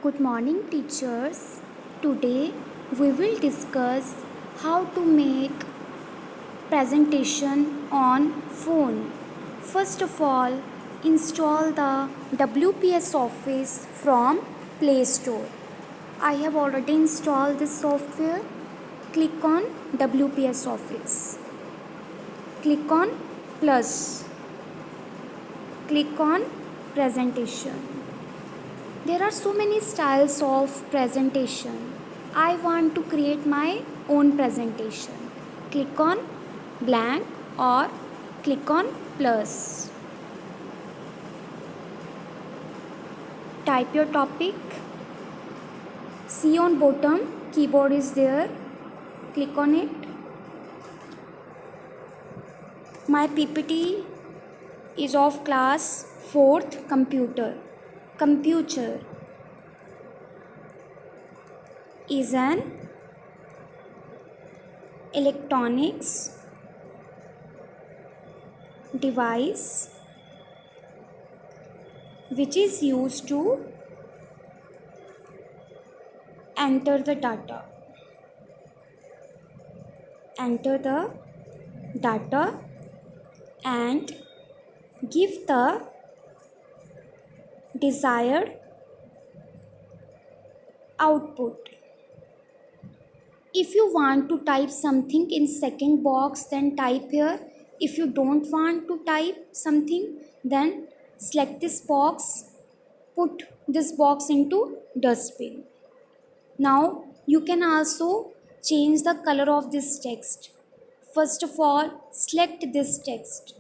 Good morning, teachers. Today we will discuss how to make presentation on phone. First of all, install the WPS Office from Play Store. I have already installed this software. Click on WPS Office. Click on plus. Click on presentation. There are so many styles of presentation. I want to create my own presentation. Click on blank or click on plus. Type your topic. See on bottom, keyboard is there. Click on it. My PPT is of class 4th computer. Computer is an electronics device which is used to enter the data. Enter the data and give the desired output. If you want to type something in second box, then type here. If you don't want to type something, then select this box, put this box into dustbin. Now you can also change the color of this text. First of all, select this text.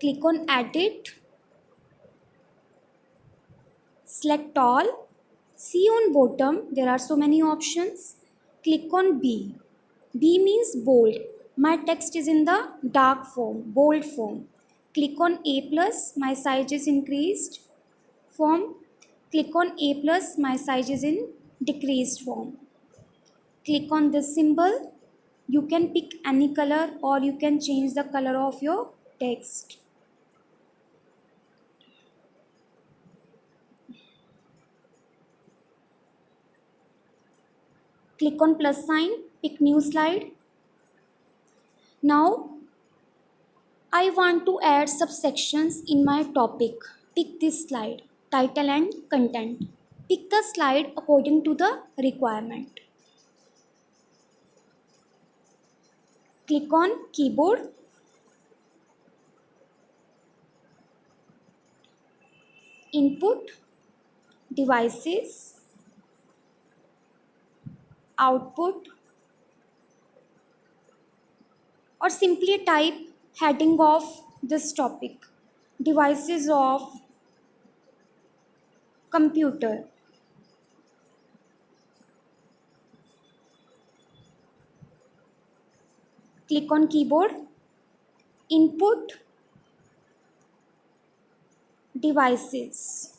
Click on edit. Select all. See on bottom, there are so many options. Click on B. B means bold. My text is in the dark form, bold form. Click on A plus, my size is increased form. Click on A plus, my size is in decreased form. Click on this symbol. You can pick any color or you can change the color of your text. Click on plus sign, pick new slide. Now I want to add subsections in my topic. Pick this slide, title and content. Pick the slide according to the requirement. Click on keyboard. Input, devices, output, or simply type heading of this topic, devices of computer. Click on keyboard, input, devices.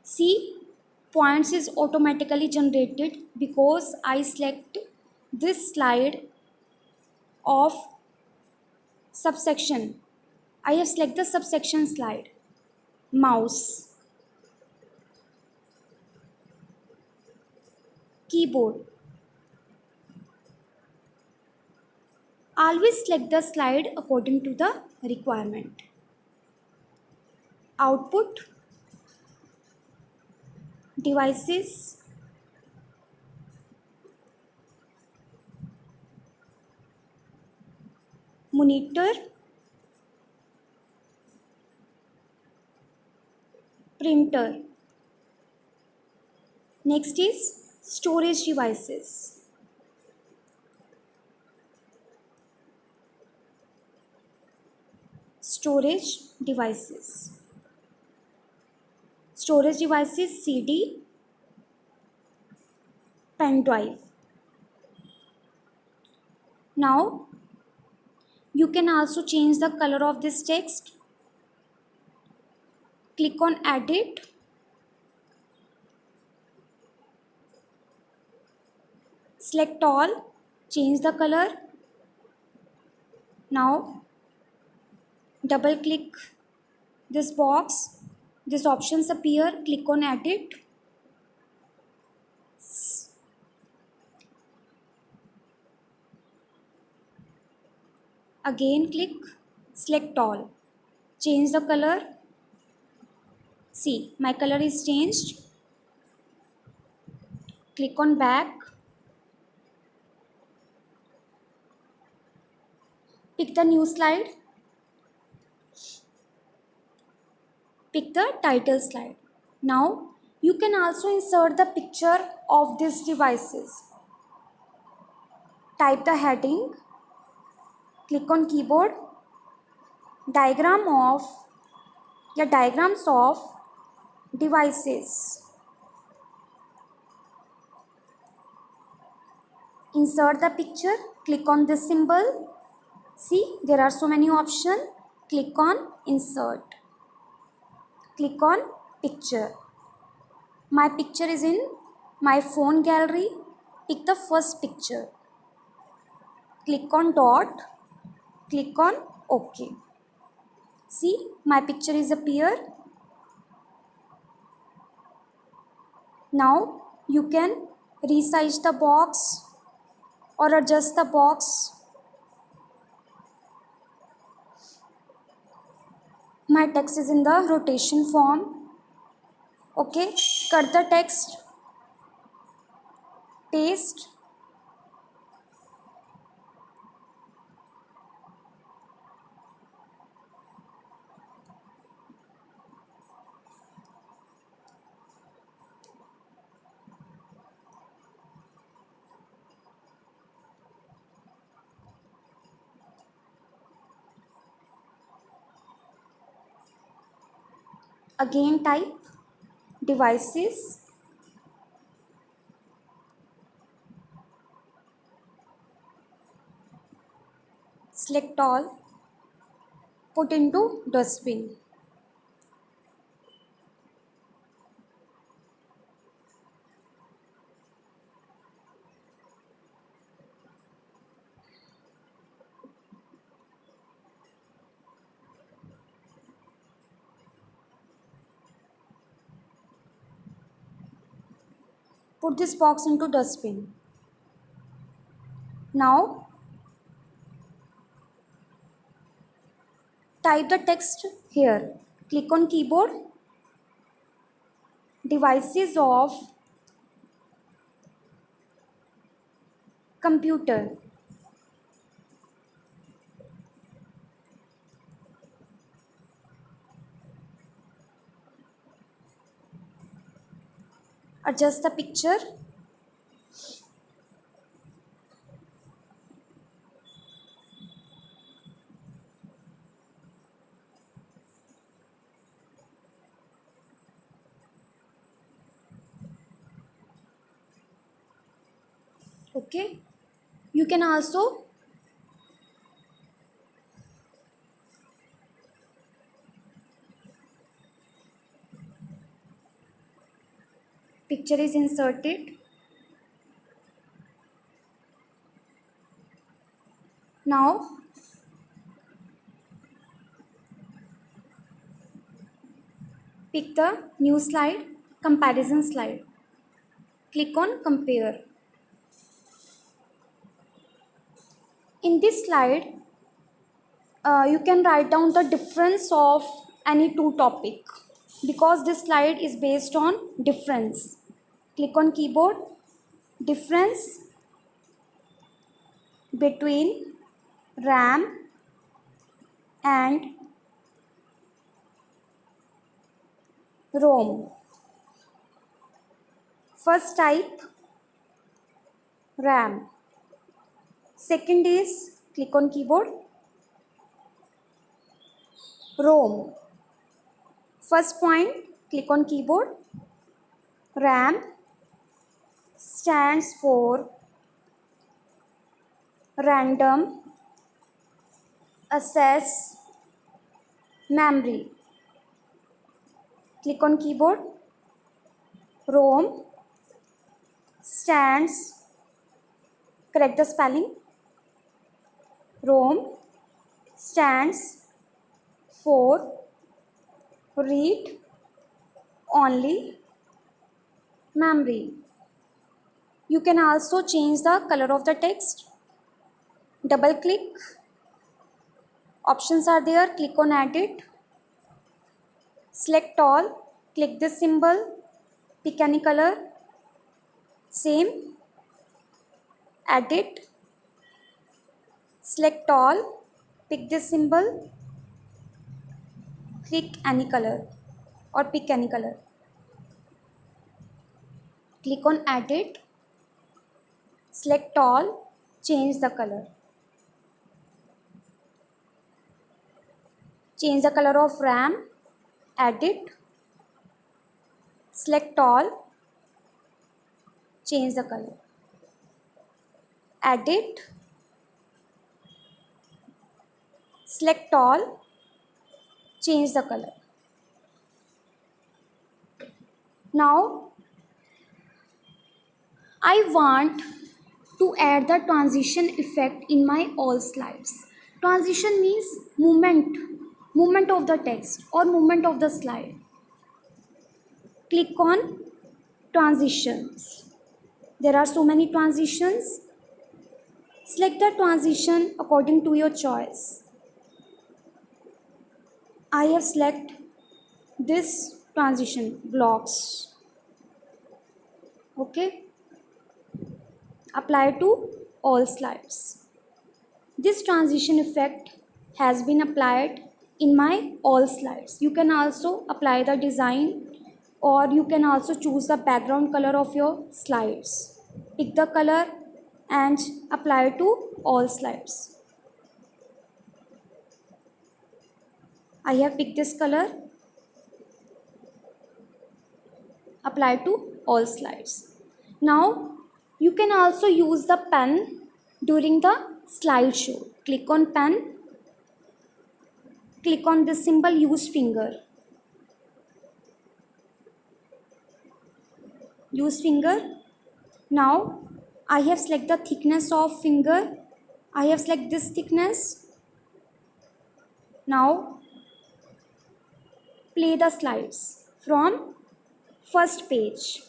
See, points is automatically generated because I select this slide of subsection. I have selected the subsection slide. Mouse, keyboard. Always select the slide according to the requirement. Output, devices, monitor, printer. Next is storage devices. Storage devices. Storage devices CD, pen drive. Now you can also change the color of this text. Click on edit. Select all, change the color. Now double click this box, these options appear. Click on edit. Again click, select all, change the color. See, my color is changed. Click on back. Pick the new slide. Pick the title slide. Now you can also insert the picture of these devices. Type the heading. Click on keyboard. Diagrams of devices. Insert the picture. Click on this symbol. See, there are so many options. Click on insert. Click on picture. My picture is in my phone gallery. Pick the first picture. Click on dot. Click on OK. See, my picture is appear. Now you can resize the box or adjust the box. My text is in the rotation form. Okay, cut the text, paste. Again type devices. Select all. Put into dustbin. Put this box into dustbin. Now type the text here. Click on keyboard. Devices of computer. Adjust the picture. Okay, you can also picture is inserted. Now pick the new slide, comparison slide. Click on compare. In this slide, you can write down the difference of any two topic, because this slide is based on difference. Click on keyboard. Difference between RAM and ROM. First type RAM. Second is, click on keyboard, ROM. First point, click on keyboard. RAM stands for random access memory. Click on keyboard. ROM stands, correct the spelling. ROM stands for read only memory. You can also change the color of the text. Double click. Options are there. Click on edit. Select all. Click this symbol. Pick any color. Same. Edit. Select all. Pick this symbol. Click any color or pick any color. Click on edit. Select all. Change the color. Change the color of RAM. Edit. Select all. Change the color. Edit. Select all. Change the color. Now I want to add the transition effect in my all slides. Transition means movement of the text or movement of the slide. Click on transitions. There are so many transitions. Select the transition according to your choice. I have selected this transition blocks. Okay. Apply to all slides. This transition effect has been applied in my all slides. You can also apply the design, or you can also choose the background color of your slides. Pick the color and apply to all slides. I have picked this color. Apply to all slides. Now you can also use the pen during the slideshow. Click on pen. Click on this symbol, use finger. Use finger. Now I have select the thickness of finger. I have select this thickness. Now play the slides from first page.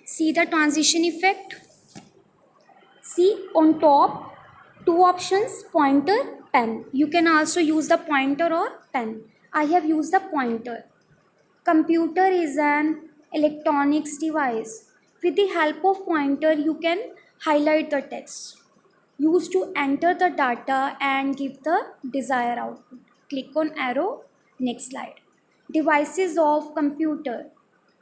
See the transition effect. See on top two options, pointer, pen. You can also use the pointer or pen. I have used the pointer. Computer is an electronics device. With the help of pointer, you can highlight the text. Use to enter the data and give the desired output. Click on arrow. Next slide. Devices of computer.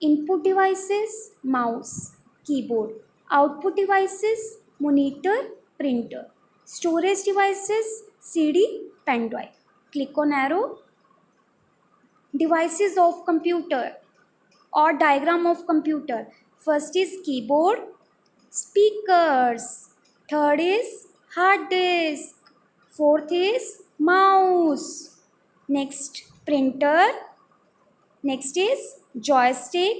Input devices, mouse, keyboard. Output devices, monitor, printer. Storage devices, CD, pen drive. Click on arrow. Devices of computer or diagram of computer. First is keyboard, speakers. Third is hard disk. Fourth is mouse. Next, printer. Next is joystick.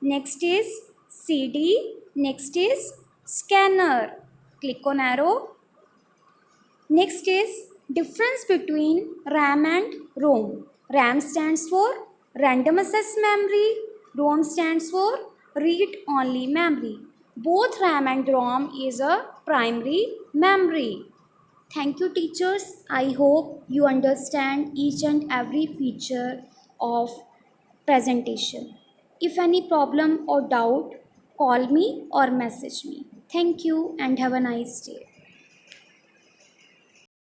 Next is CD. Next is scanner. Click on arrow. Next is difference between RAM and ROM. RAM stands for random access memory. ROM stands for read only memory. Both RAM and ROM is a primary memory. Thank you, teachers. I hope you understand each and every feature of presentation. If any problem or doubt, call me or message me. Thank you and have a nice day.